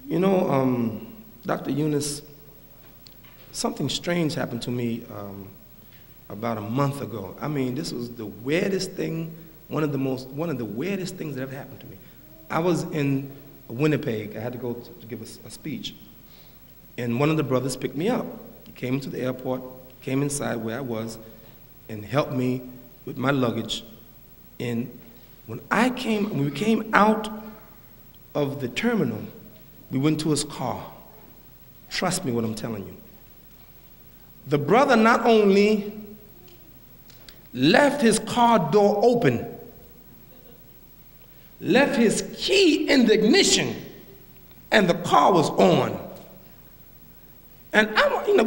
You know, Dr. Eunice, something strange happened to me about a month ago. I mean, this was the weirdest thing, one of the weirdest things that ever happened to me. I was in Winnipeg. I had to go to give a speech. And one of the brothers picked me up. He came to the airport, came inside where I was, and helped me with my luggage. And when we came out of the terminal, we went to his car. Trust me what I'm telling you. The brother not only left his car door open, left his key in the ignition, and the car was on. And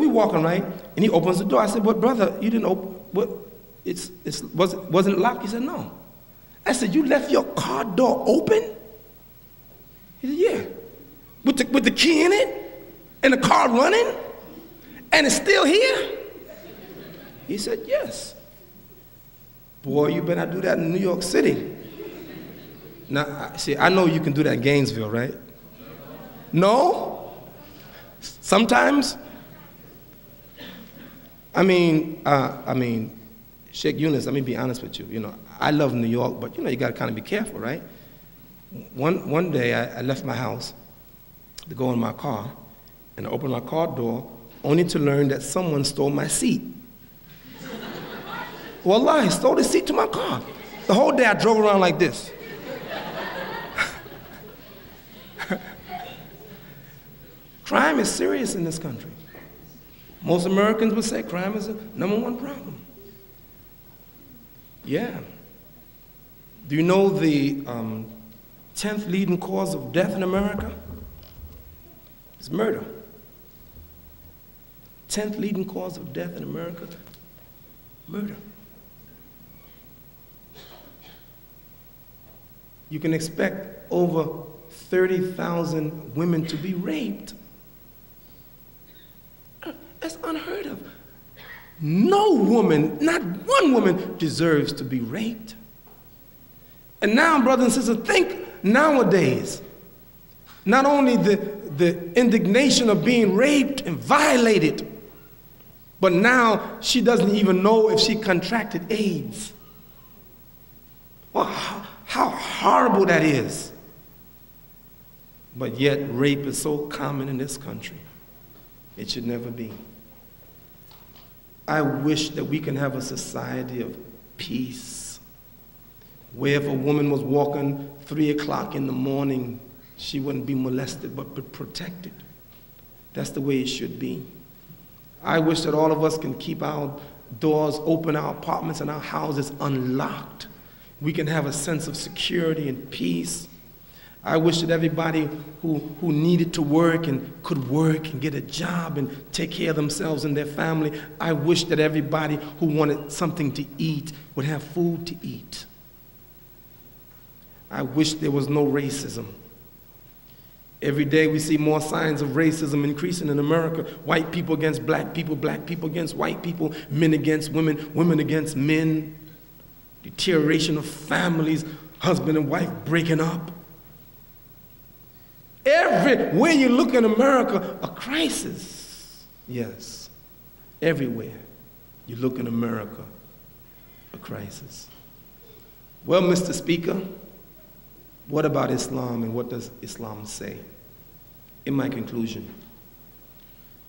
we walking, right? And he opens the door. I said, "What, brother? You didn't open? What? Wasn't it locked?" He said, "No." I said, "You left your car door open?" He said, "Yeah, with the key in it, and the car running, and it's still here." He said, "Yes." Boy, you better not do that in New York City. Now, see, I know you can do that in Gainesville, right? No? Sometimes? I mean, Sheikh Yunus, let me be honest with you. You know, I love New York, but you got to kind of be careful, right? One day, I left my house to go in my car, and I opened my car door, only to learn that someone stole my seat. Wallah, he stole the seat to my car. The whole day I drove around like this. Crime is serious in this country. Most Americans would say crime is the #1 problem. Yeah. Do you know the 10th leading cause of death in America? It's murder. 10th leading cause of death in America? Murder. You can expect over 30,000 women to be raped. That's unheard of. No woman, not one woman, deserves to be raped. And now, brothers and sisters, think nowadays, not only the indignation of being raped and violated, but now she doesn't even know if she contracted AIDS. Well, how horrible that is. But yet, rape is so common in this country. It should never be. I wish that we can have a society of peace, where if a woman was walking 3 o'clock in the morning, she wouldn't be molested but protected. That's the way it should be. I wish that all of us can keep our doors open, our apartments and our houses unlocked. We can have a sense of security and peace. I wish that everybody who needed to work and could work and get a job and take care of themselves and their family, I wish that everybody who wanted something to eat would have food to eat. I wish there was no racism. Every day we see more signs of racism increasing in America. White people against black people against white people, men against women, women against men. Deterioration of families, husband and wife breaking up. Everywhere you look in America, a crisis. Yes, everywhere you look in America, a crisis. Well, Mr. Speaker, what about Islam and what does Islam say? In my conclusion,